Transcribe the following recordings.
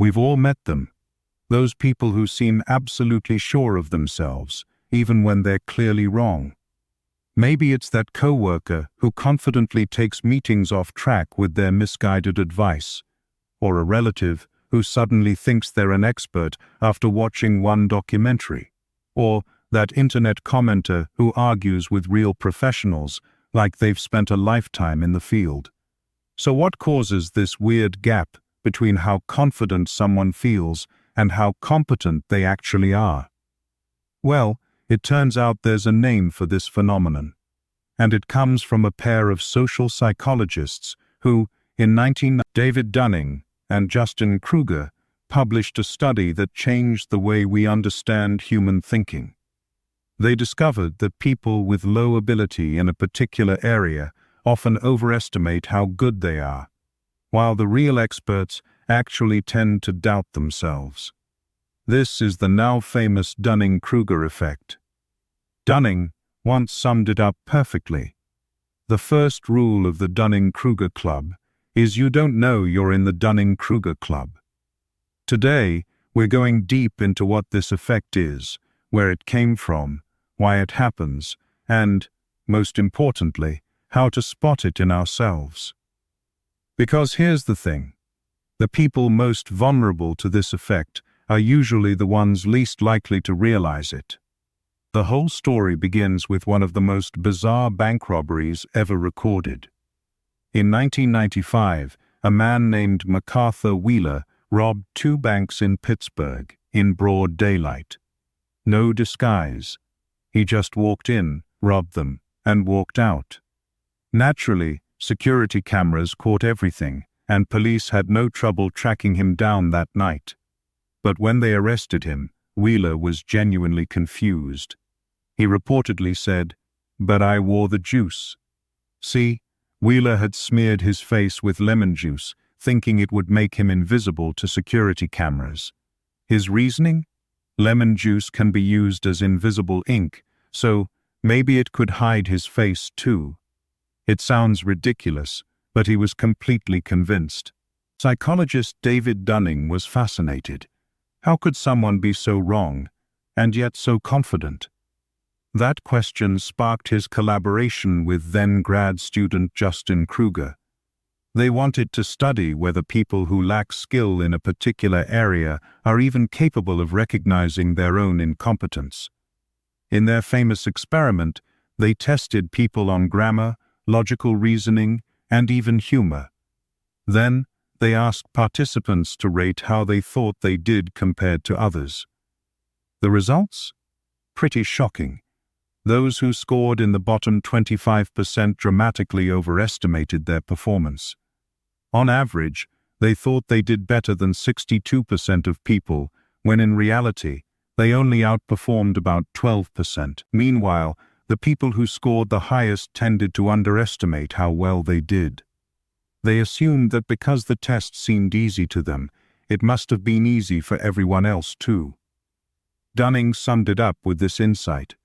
We've all met them. Those people who seem absolutely sure of themselves, even when they're clearly wrong. Maybe it's that coworker who confidently takes meetings off track with their misguided advice, or a relative who suddenly thinks they're an expert after watching one documentary, or that internet commenter who argues with real professionals like they've spent a lifetime in the field. So what causes this weird gap between how confident someone feels and how competent they actually are? Well, it turns out there's a name for this phenomenon, and it comes from a pair of social psychologists who, in 1990, David Dunning and Dunning-Kruger, published a study that changed the way we understand human thinking. They discovered that people with low ability in a particular area often overestimate how good they are, while the real experts actually tend to doubt themselves. This is the now famous Dunning-Kruger Effect. Dunning once summed it up perfectly. The first rule of the Dunning-Kruger Club is you don't know you're in the Dunning-Kruger Club. Today, we're going deep into what this effect is, where it came from, why it happens, and, most importantly, how to spot it in ourselves. Because here's the thing. The people most vulnerable to this effect are usually the ones least likely to realize it. The whole story begins with one of the most bizarre bank robberies ever recorded. In 1995, a man named MacArthur Wheeler robbed 2 banks in Pittsburgh in broad daylight. No disguise. He just walked in, robbed them, and walked out. Naturally, security cameras caught everything, and police had no trouble tracking him down that night. But when they arrested him, Wheeler was genuinely confused. He reportedly said, "But I wore the juice." See, Wheeler had smeared his face with lemon juice, thinking it would make him invisible to security cameras. His reasoning? Lemon juice can be used as invisible ink, so maybe it could hide his face too. It sounds ridiculous, but he was completely convinced. Psychologist David Dunning was fascinated. How could someone be so wrong, and yet so confident? That question sparked his collaboration with then grad student Dunning-Kruger. They wanted to study whether people who lack skill in a particular area are even capable of recognizing their own incompetence. In their famous experiment, they tested people on grammar, logical reasoning, and even humor. Then, they asked participants to rate how they thought they did compared to others. The results? Pretty shocking. Those who scored in the bottom 25% dramatically overestimated their performance. On average, they thought they did better than 62% of people, when in reality, they only outperformed about 12%. Meanwhile, the people who scored the highest tended to underestimate how well they did. They assumed that because the test seemed easy to them, it must have been easy for everyone else too. Dunning summed it up with this insight.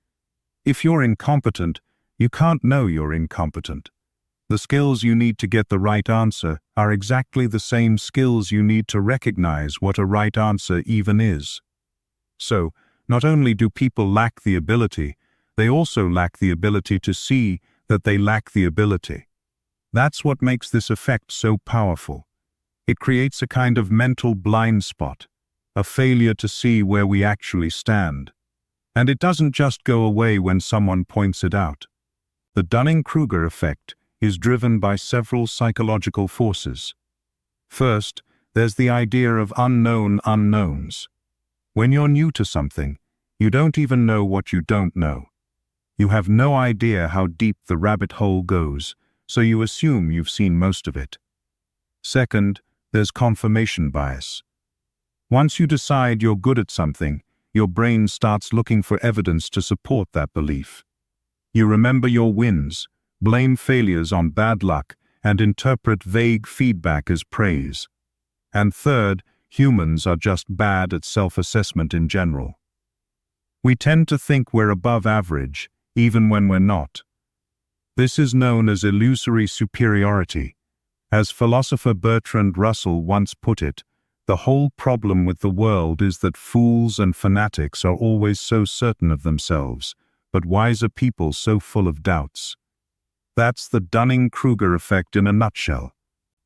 If you're incompetent, you can't know you're incompetent. The skills you need to get the right answer are exactly the same skills you need to recognize what a right answer even is. So, not only do people lack the ability, they also lack the ability to see that they lack the ability. That's what makes this effect so powerful. It creates a kind of mental blind spot, a failure to see where we actually stand. And it doesn't just go away when someone points it out. The Dunning-Kruger effect is driven by several psychological forces. First, there's the idea of unknown unknowns. When you're new to something, you don't even know what you don't know. You have no idea how deep the rabbit hole goes, so you assume you've seen most of it. Second, there's confirmation bias. Once you decide you're good at something, your brain starts looking for evidence to support that belief. You remember your wins, blame failures on bad luck, and interpret vague feedback as praise. And third, humans are just bad at self-assessment in general. We tend to think we're above average, even when we're not. This is known as illusory superiority. As philosopher Bertrand Russell once put it, The whole problem with the world is that fools and fanatics are always so certain of themselves, but wiser people so full of doubts. That's the Dunning-Kruger effect in a nutshell.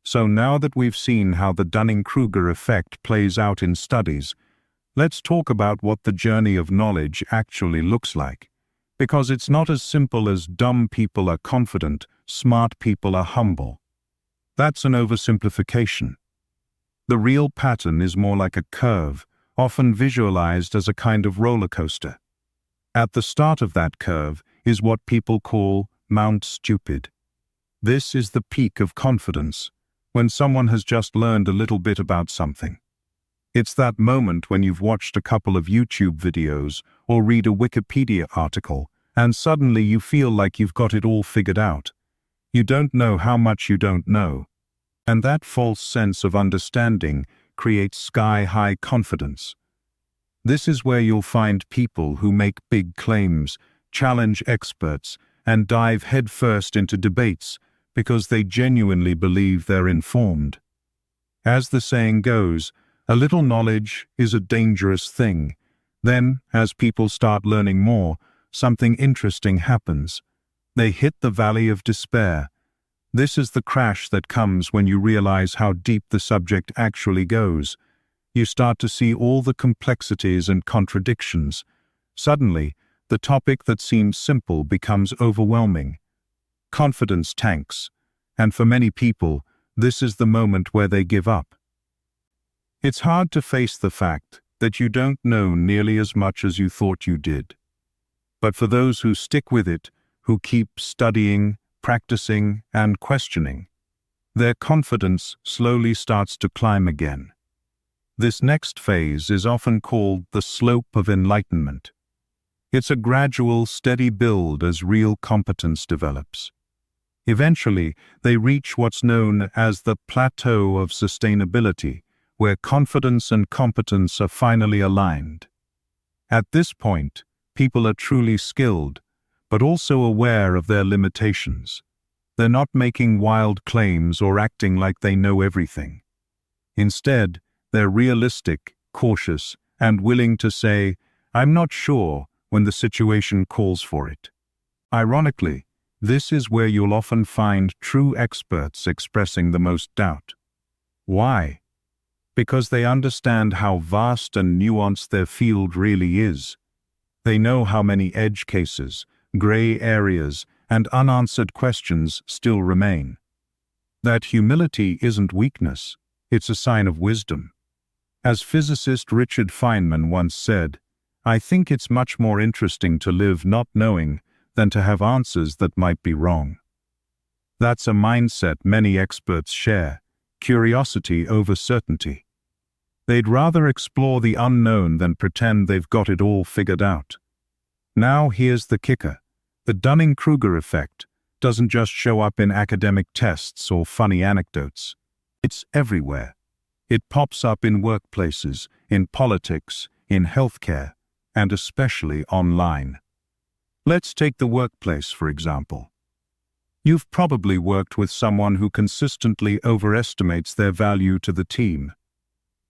So now that we've seen how the Dunning-Kruger effect plays out in studies, let's talk about what the journey of knowledge actually looks like. Because it's not as simple as dumb people are confident, smart people are humble. That's an oversimplification. The real pattern is more like a curve, often visualized as a kind of roller coaster. At the start of that curve is what people call Mount Stupid. This is the peak of confidence, when someone has just learned a little bit about something. It's that moment when you've watched a couple of YouTube videos or read a Wikipedia article, and suddenly you feel like you've got it all figured out. You don't know how much you don't know. And that false sense of understanding creates sky-high confidence. This is where you'll find people who make big claims, challenge experts, and dive headfirst into debates because they genuinely believe they're informed. As the saying goes, a little knowledge is a dangerous thing. Then, as people start learning more, something interesting happens. They hit the valley of despair. This is the crash that comes when you realize how deep the subject actually goes. You start to see all the complexities and contradictions. Suddenly, the topic that seems simple becomes overwhelming. Confidence tanks, and for many people, this is the moment where they give up. It's hard to face the fact that you don't know nearly as much as you thought you did. But for those who stick with it, who keep studying, practicing, and questioning, their confidence slowly starts to climb again. This next phase is often called the slope of enlightenment. It's a gradual, steady build as real competence develops. Eventually, they reach what's known as the plateau of sustainability, where confidence and competence are finally aligned. At this point, people are truly skilled, but also aware of their limitations. They're not making wild claims or acting like they know everything. Instead, they're realistic, cautious, and willing to say, "I'm not sure," when the situation calls for it. Ironically, this is where you'll often find true experts expressing the most doubt. Why? Because they understand how vast and nuanced their field really is. They know how many edge cases, gray areas, and unanswered questions still remain. That humility isn't weakness, it's a sign of wisdom. As physicist Richard Feynman once said, "I think it's much more interesting to live not knowing than to have answers that might be wrong." That's a mindset many experts share, curiosity over certainty. They'd rather explore the unknown than pretend they've got it all figured out. Now here's the kicker. The Dunning-Kruger effect doesn't just show up in academic tests or funny anecdotes. It's everywhere. It pops up in workplaces, in politics, in healthcare, and especially online. Let's take the workplace, for example. You've probably worked with someone who consistently overestimates their value to the team.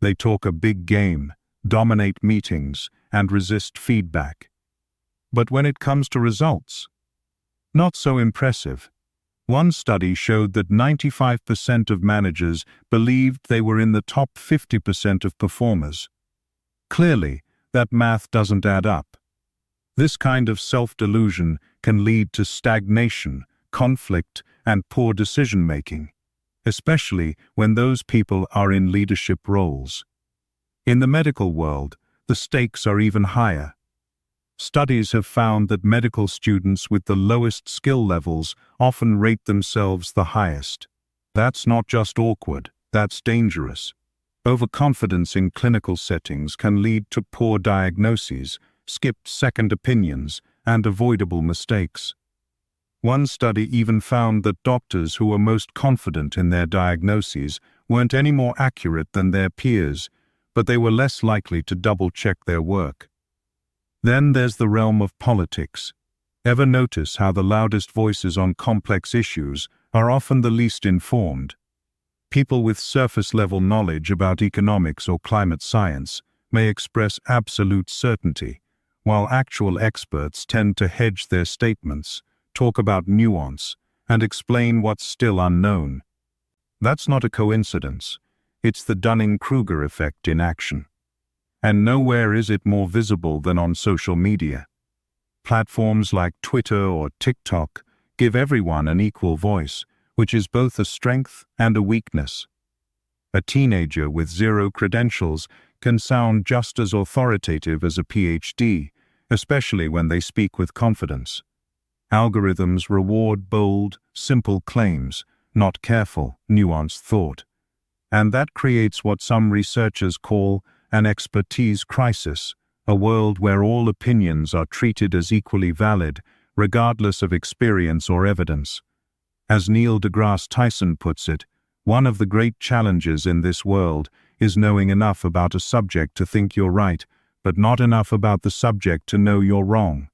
They talk a big game, dominate meetings, and resist feedback. But when it comes to results, not so impressive. One study showed that 95% of managers believed they were in the top 50% of performers. Clearly, that math doesn't add up. This kind of self-delusion can lead to stagnation, conflict, and poor decision-making, especially when those people are in leadership roles. In the medical world, the stakes are even higher. Studies have found that medical students with the lowest skill levels often rate themselves the highest. That's not just awkward, that's dangerous. Overconfidence in clinical settings can lead to poor diagnoses, skipped second opinions, and avoidable mistakes. One study even found that doctors who were most confident in their diagnoses weren't any more accurate than their peers, but they were less likely to double-check their work. Then there's the realm of politics. Ever notice how the loudest voices on complex issues are often the least informed? People with surface-level knowledge about economics or climate science may express absolute certainty, while actual experts tend to hedge their statements, talk about nuance, and explain what's still unknown. That's not a coincidence. It's the Dunning-Kruger effect in action. And nowhere is it more visible than on social media. Platforms like Twitter or TikTok give everyone an equal voice, which is both a strength and a weakness. A teenager with zero credentials can sound just as authoritative as a PhD, especially when they speak with confidence. Algorithms reward bold, simple claims, not careful, nuanced thought. And that creates what some researchers call an expertise crisis, a world where all opinions are treated as equally valid, regardless of experience or evidence. As Neil deGrasse Tyson puts it, one of the great challenges in this world is knowing enough about a subject to think you're right, but not enough about the subject to know you're wrong.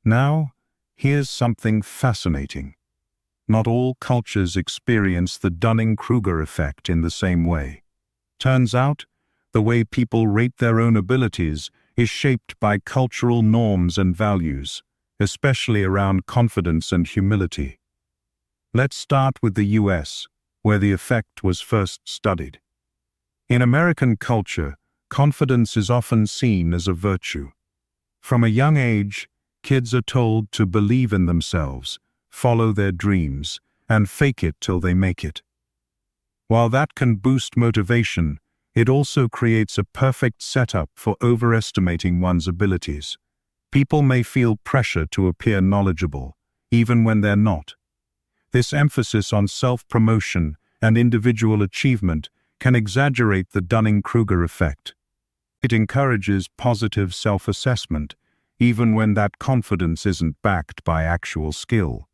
Now, here's something fascinating. Not all cultures experience the Dunning-Kruger effect in the same way. Turns out, the way people rate their own abilities is shaped by cultural norms and values, especially around confidence and humility. Let's start with the US, where the effect was first studied. In American culture, confidence is often seen as a virtue. From a young age, kids are told to believe in themselves, follow their dreams, and fake it till they make it. While that can boost motivation, it also creates a perfect setup for overestimating one's abilities. People may feel pressure to appear knowledgeable, even when they're not. This emphasis on self-promotion and individual achievement can exaggerate the Dunning-Kruger effect. It encourages positive self-assessment, even when that confidence isn't backed by actual skill.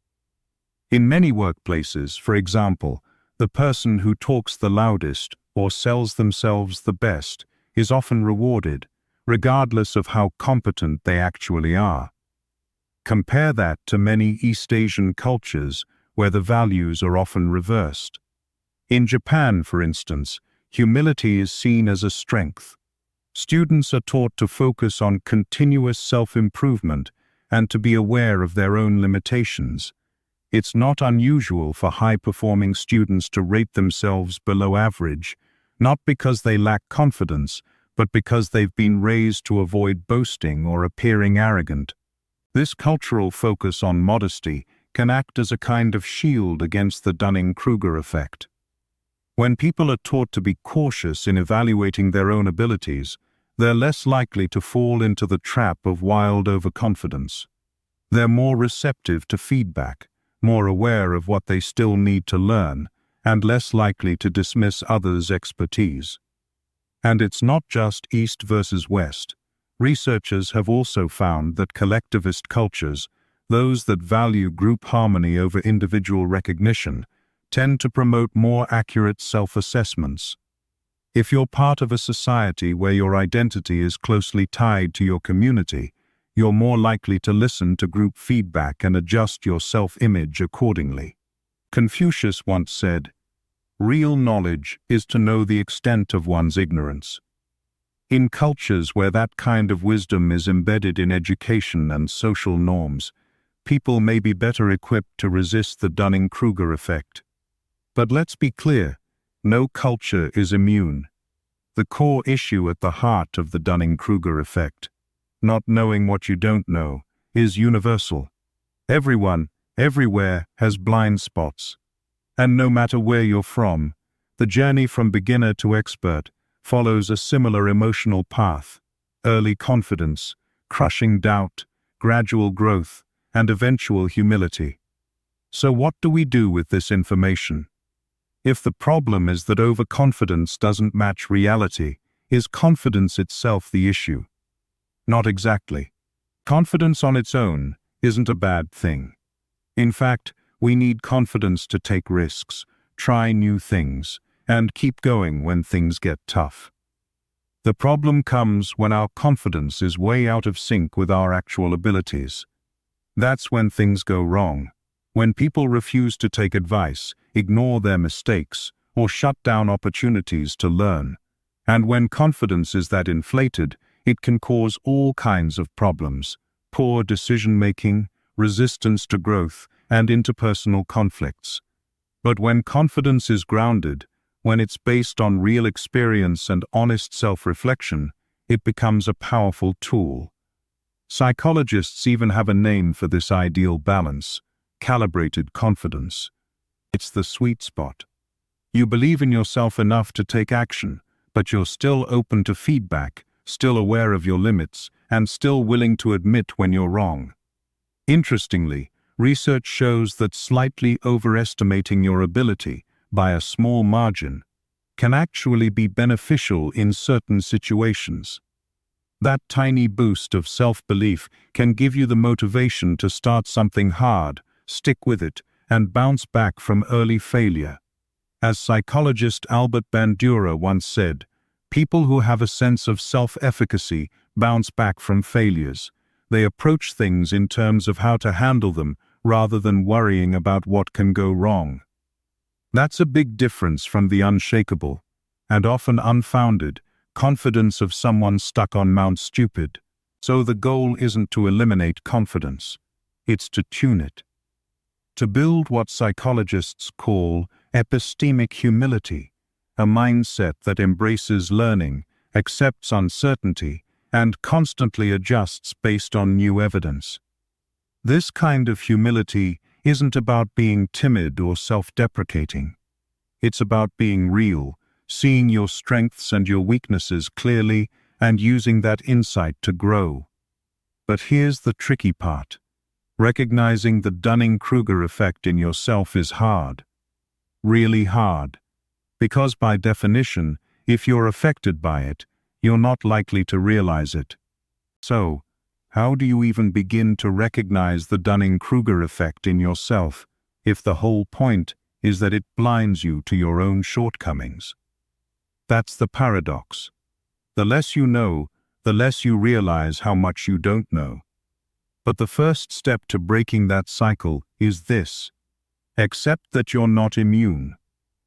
In many workplaces, for example, the person who talks the loudest or sells themselves the best is often rewarded, regardless of how competent they actually are. Compare that to many East Asian cultures where the values are often reversed. In Japan, for instance, humility is seen as a strength. Students are taught to focus on continuous self-improvement and to be aware of their own limitations. It's not unusual for high-performing students to rate themselves below average, not because they lack confidence, but because they've been raised to avoid boasting or appearing arrogant. This cultural focus on modesty can act as a kind of shield against the Dunning-Kruger effect. When people are taught to be cautious in evaluating their own abilities, they're less likely to fall into the trap of wild overconfidence. They're more receptive to feedback, more aware of what they still need to learn, and less likely to dismiss others' expertise. And it's not just East versus West. Researchers have also found that collectivist cultures, those that value group harmony over individual recognition, tend to promote more accurate self-assessments. If you're part of a society where your identity is closely tied to your community, you're more likely to listen to group feedback and adjust your self-image accordingly. Confucius once said, "Real knowledge is to know the extent of one's ignorance." In cultures where that kind of wisdom is embedded in education and social norms, people may be better equipped to resist the Dunning-Kruger effect. But let's be clear, no culture is immune. The core issue at the heart of the Dunning-Kruger effect, not knowing what you don't know, is universal. Everyone, everywhere, has blind spots. And no matter where you're from, the journey from beginner to expert follows a similar emotional path: early confidence, crushing doubt, gradual growth, and eventual humility. So what do we do with this information? If the problem is that overconfidence doesn't match reality, is confidence itself the issue? Not exactly. Confidence on its own isn't a bad thing. In fact, we need confidence to take risks, try new things, and keep going when things get tough. The problem comes when our confidence is way out of sync with our actual abilities. That's when things go wrong. When people refuse to take advice, ignore their mistakes, or shut down opportunities to learn. And when confidence is that inflated, it can cause all kinds of problems: poor decision-making, resistance to growth, and interpersonal conflicts. But when confidence is grounded, when it's based on real experience and honest self-reflection, it becomes a powerful tool. Psychologists even have a name for this ideal balance: calibrated confidence. It's the sweet spot. You believe in yourself enough to take action, but you're still open to feedback, still aware of your limits, and still willing to admit when you're wrong. Interestingly, research shows that slightly overestimating your ability, by a small margin, can actually be beneficial in certain situations. That tiny boost of self-belief can give you the motivation to start something hard, stick with it, and bounce back from early failure. As psychologist Albert Bandura once said, people who have a sense of self-efficacy bounce back from failures. They approach things in terms of how to handle them rather than worrying about what can go wrong. That's a big difference from the unshakable, and often unfounded, confidence of someone stuck on Mount Stupid. So the goal isn't to eliminate confidence, it's to tune it. To build what psychologists call epistemic humility, a mindset that embraces learning, accepts uncertainty, and constantly adjusts based on new evidence. This kind of humility isn't about being timid or self-deprecating. It's about being real, seeing your strengths and your weaknesses clearly, and using that insight to grow. But here's the tricky part. Recognizing the Dunning-Kruger effect in yourself is hard. Really hard. Because by definition, if you're affected by it, you're not likely to realize it. So, how do you even begin to recognize the Dunning-Kruger effect in yourself, if the whole point is that it blinds you to your own shortcomings? That's the paradox. The less you know, the less you realize how much you don't know. But the first step to breaking that cycle is this: accept that you're not immune.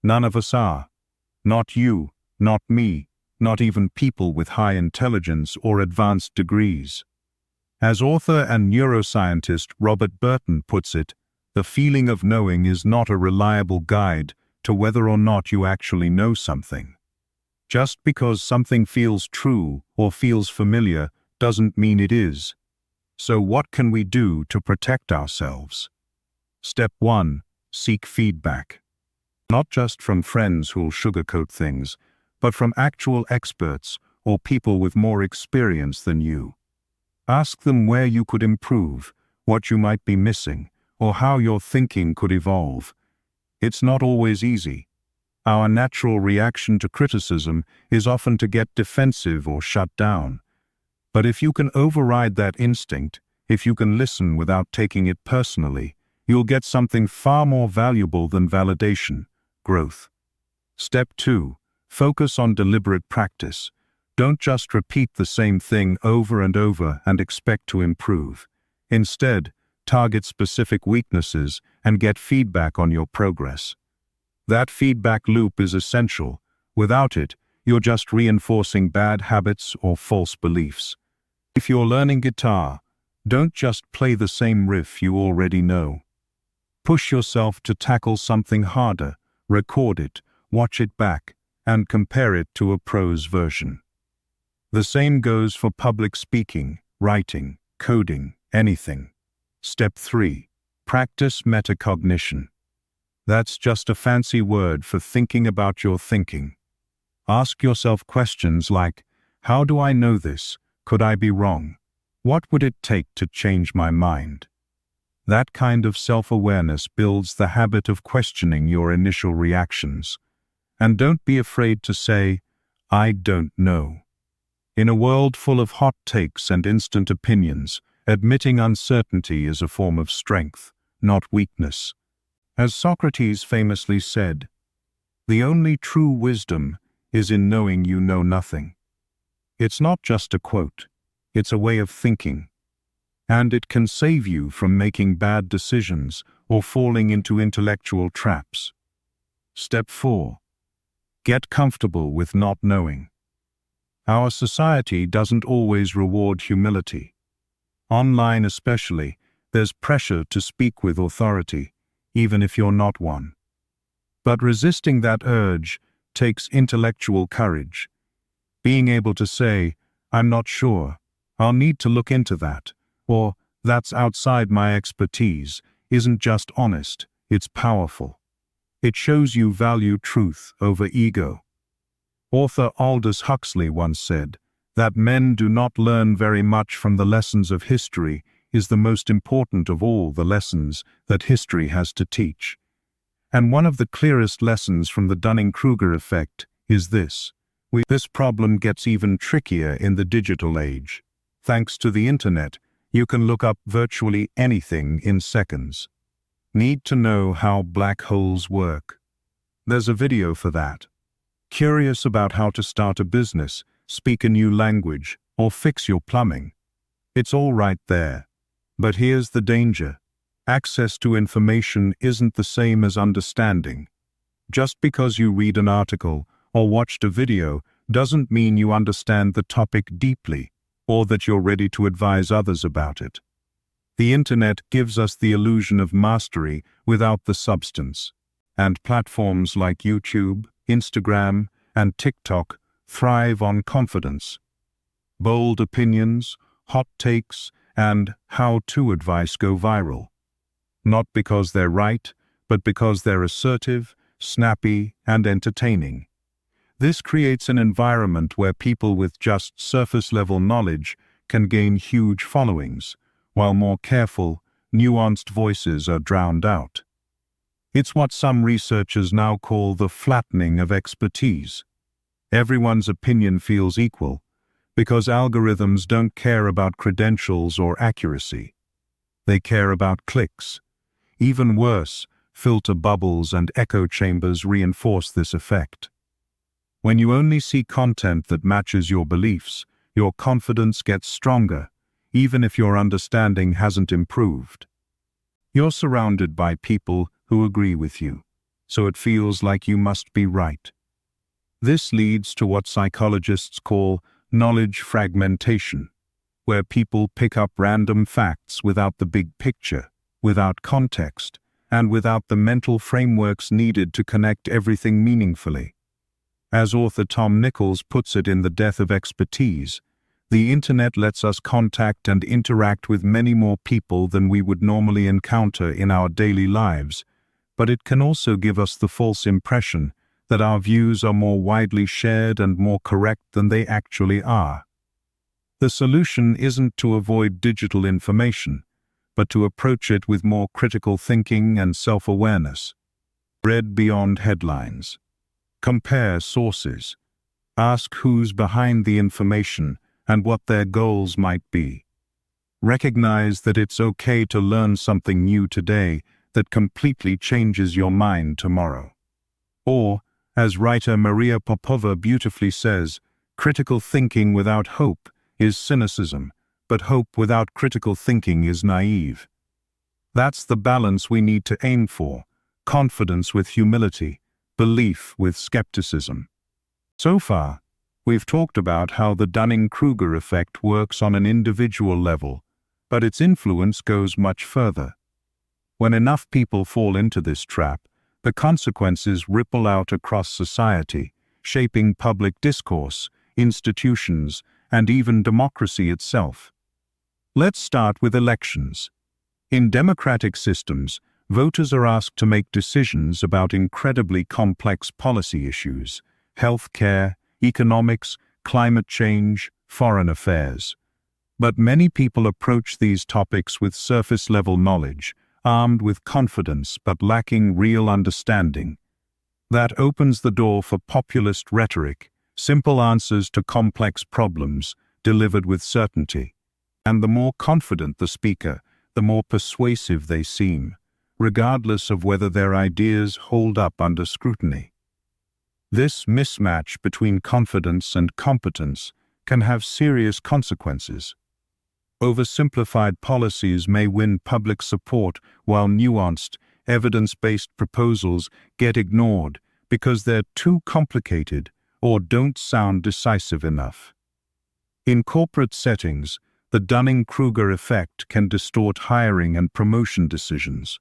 None of us are. Not you, not me, not even people with high intelligence or advanced degrees. As author and neuroscientist Robert Burton puts it, the feeling of knowing is not a reliable guide to whether or not you actually know something. Just because something feels true or feels familiar doesn't mean it is. So what can we do to protect ourselves? Step 1. Seek feedback. Not just from friends who'll sugarcoat things, but from actual experts or people with more experience than you. Ask them where you could improve, what you might be missing, or how your thinking could evolve. It's not always easy. Our natural reaction to criticism is often to get defensive or shut down. But if you can override that instinct, if you can listen without taking it personally, you'll get something far more valuable than validation: growth. Step 2. Focus on deliberate practice. Don't just repeat the same thing over and over and expect to improve. Instead, target specific weaknesses and get feedback on your progress. That feedback loop is essential. Without it, you're just reinforcing bad habits or false beliefs. If you're learning guitar, don't just play the same riff you already know. Push yourself to tackle something harder, record it, watch it back, and compare it to a pro's version. The same goes for public speaking, writing, coding, anything. Step 3. Practice metacognition. That's just a fancy word for thinking about your thinking. Ask yourself questions like, how do I know this? Could I be wrong? What would it take to change my mind? That kind of self-awareness builds the habit of questioning your initial reactions. And don't be afraid to say, I don't know. In a world full of hot takes and instant opinions, admitting uncertainty is a form of strength, not weakness. As Socrates famously said, the only true wisdom is in knowing you know nothing. It's not just a quote, it's a way of thinking. And it can save you from making bad decisions or falling into intellectual traps. Step 4. Get comfortable with not knowing. Our society doesn't always reward humility. Online especially, there's pressure to speak with authority, even if you're not one. But resisting that urge takes intellectual courage. Being able to say, "I'm not sure, I'll need to look into that," or "that's outside my expertise," isn't just honest, it's powerful. It shows you value truth over ego. Author Aldous Huxley once said, "That men do not learn very much from the lessons of history is the most important of all the lessons that history has to teach." And one of the clearest lessons from the Dunning-Kruger effect is this. This problem gets even trickier in the digital age. Thanks to the internet, you can look up virtually anything in seconds. Need to know how black holes work? There's a video for that. Curious about how to start a business, speak a new language, or fix your plumbing? It's all right there. But here's the danger. Access to information isn't the same as understanding. Just because you read an article or watched a video doesn't mean you understand the topic deeply or that you're ready to advise others about it. The internet gives us the illusion of mastery without the substance, and platforms like YouTube, Instagram, and TikTok thrive on confidence. Bold opinions, hot takes, and how-to advice go viral. Not because they're right, but because they're assertive, snappy, and entertaining. This creates an environment where people with just surface-level knowledge can gain huge followings, while more careful, nuanced voices are drowned out. It's what some researchers now call the flattening of expertise. Everyone's opinion feels equal, because algorithms don't care about credentials or accuracy. They care about clicks. Even worse, filter bubbles and echo chambers reinforce this effect. When you only see content that matches your beliefs, your confidence gets stronger, even if your understanding hasn't improved. You're surrounded by people who agree with you, so it feels like you must be right. This leads to what psychologists call knowledge fragmentation, where people pick up random facts without the big picture, without context, and without the mental frameworks needed to connect everything meaningfully. As author Tom Nichols puts it in The Death of Expertise, the internet lets us contact and interact with many more people than we would normally encounter in our daily lives, but it can also give us the false impression that our views are more widely shared and more correct than they actually are. The solution isn't to avoid digital information, but to approach it with more critical thinking and self-awareness. Read beyond headlines. Compare sources. Ask who's behind the information and what their goals might be. Recognize that it's okay to learn something new today that completely changes your mind tomorrow. Or, as writer Maria Popova beautifully says, critical thinking without hope is cynicism, but hope without critical thinking is naive. That's the balance we need to aim for: confidence with humility, belief with skepticism. So far, we've talked about how the Dunning-Kruger effect works on an individual level, but its influence goes much further. When enough people fall into this trap, the consequences ripple out across society, shaping public discourse, institutions, and even democracy itself. Let's start with elections. In democratic systems, voters are asked to make decisions about incredibly complex policy issues: healthcare, economics, climate change, foreign affairs. But many people approach these topics with surface-level knowledge, armed with confidence but lacking real understanding. That opens the door for populist rhetoric, simple answers to complex problems, delivered with certainty. And the more confident the speaker, the more persuasive they seem, regardless of whether their ideas hold up under scrutiny. This mismatch between confidence and competence can have serious consequences. Oversimplified policies may win public support, while nuanced, evidence-based proposals get ignored because they're too complicated or don't sound decisive enough. In corporate settings, the Dunning-Kruger effect can distort hiring and promotion decisions.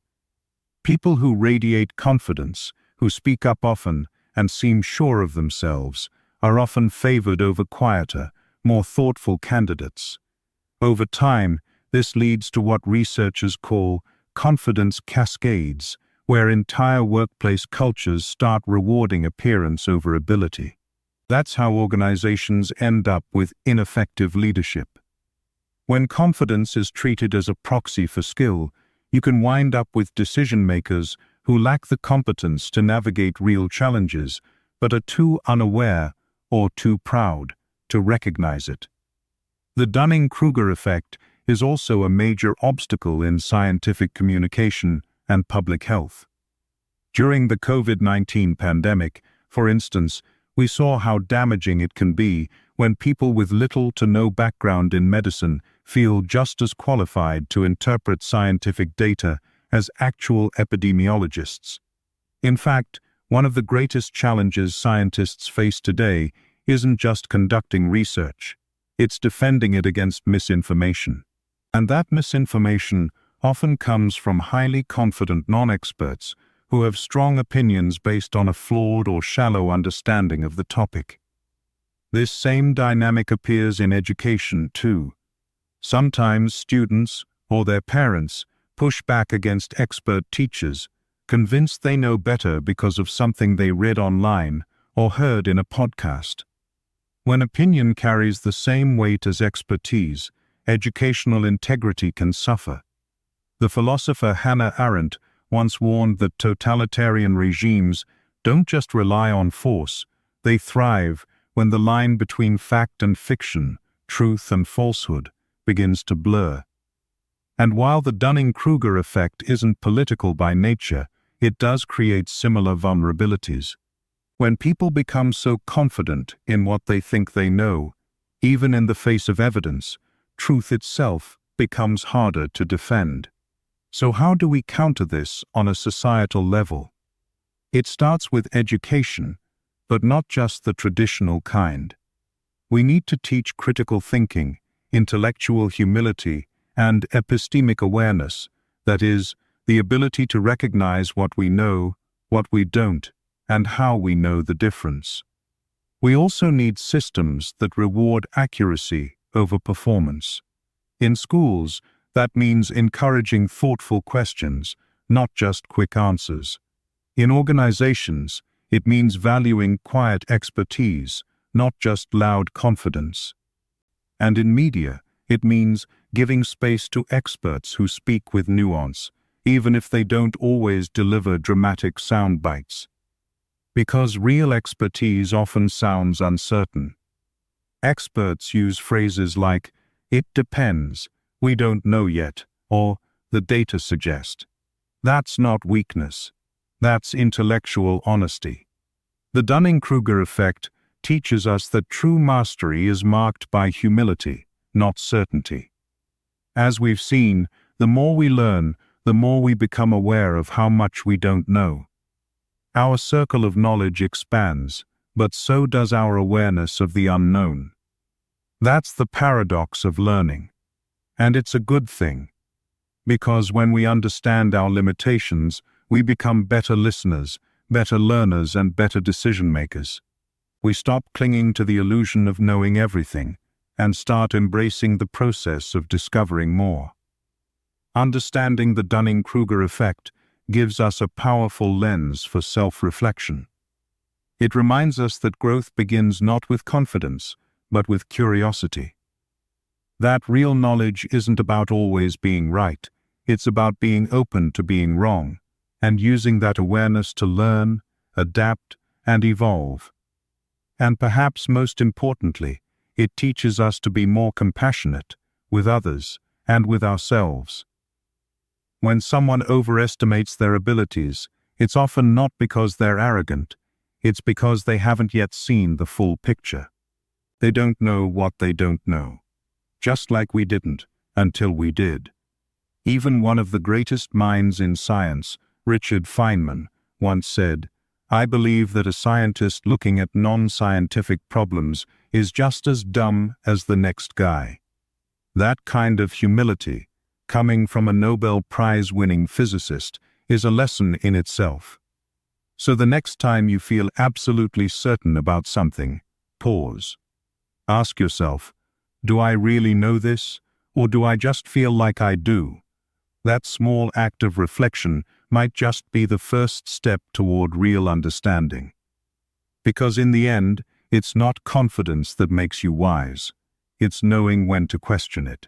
People who radiate confidence, who speak up often, and seem sure of themselves, are often favored over quieter, more thoughtful candidates. Over time, this leads to what researchers call confidence cascades, where entire workplace cultures start rewarding appearance over ability. That's how organizations end up with ineffective leadership. When confidence is treated as a proxy for skill, you can wind up with decision-makers who lack the competence to navigate real challenges, but are too unaware or too proud to recognize it. The Dunning-Kruger effect is also a major obstacle in scientific communication and public health. During the COVID-19 pandemic, for instance, we saw how damaging it can be when people with little to no background in medicine feel just as qualified to interpret scientific data as actual epidemiologists. In fact, one of the greatest challenges scientists face today isn't just conducting research, it's defending it against misinformation. And that misinformation often comes from highly confident non-experts who have strong opinions based on a flawed or shallow understanding of the topic. This same dynamic appears in education too. Sometimes students or their parents push back against expert teachers, convinced they know better because of something they read online or heard in a podcast. When opinion carries the same weight as expertise, educational integrity can suffer. The philosopher Hannah Arendt once warned that totalitarian regimes don't just rely on force, they thrive when the line between fact and fiction, truth and falsehood, begins to blur. And while the Dunning-Kruger effect isn't political by nature, it does create similar vulnerabilities. When people become so confident in what they think they know, even in the face of evidence, truth itself becomes harder to defend. So how do we counter this on a societal level? It starts with education, but not just the traditional kind. We need to teach critical thinking, intellectual humility, and epistemic awareness, that is, the ability to recognize what we know, what we don't, and how we know the difference. We also need systems that reward accuracy over performance. In schools, that means encouraging thoughtful questions, not just quick answers. In organizations, it means valuing quiet expertise, not just loud confidence. And in media, it means giving space to experts who speak with nuance, even if they don't always deliver dramatic sound bites. Because real expertise often sounds uncertain. Experts use phrases like, "It depends," "We don't know yet," or "The data suggest." That's not weakness. That's intellectual honesty. The Dunning-Kruger effect teaches us that true mastery is marked by humility, not certainty. As we've seen, the more we learn, the more we become aware of how much we don't know. Our circle of knowledge expands, but so does our awareness of the unknown. That's the paradox of learning. And it's a good thing. Because when we understand our limitations, we become better listeners, better learners, and better decision-makers. We stop clinging to the illusion of knowing everything, and start embracing the process of discovering more. Understanding the Dunning-Kruger effect gives us a powerful lens for self-reflection. It reminds us that growth begins not with confidence, but with curiosity. That real knowledge isn't about always being right, it's about being open to being wrong, and using that awareness to learn, adapt, and evolve. And perhaps most importantly, it teaches us to be more compassionate with others and with ourselves. When someone overestimates their abilities, it's often not because they're arrogant, it's because they haven't yet seen the full picture. They don't know what they don't know. Just like we didn't, until we did. Even one of the greatest minds in science, Richard Feynman, once said, I believe that a scientist looking at non-scientific problems is just as dumb as the next guy. That kind of humility, coming from a Nobel Prize-winning physicist, is a lesson in itself. So the next time you feel absolutely certain about something, pause. Ask yourself, do I really know this, or do I just feel like I do? That small act of reflection might just be the first step toward real understanding. Because in the end, it's not confidence that makes you wise. It's knowing when to question it.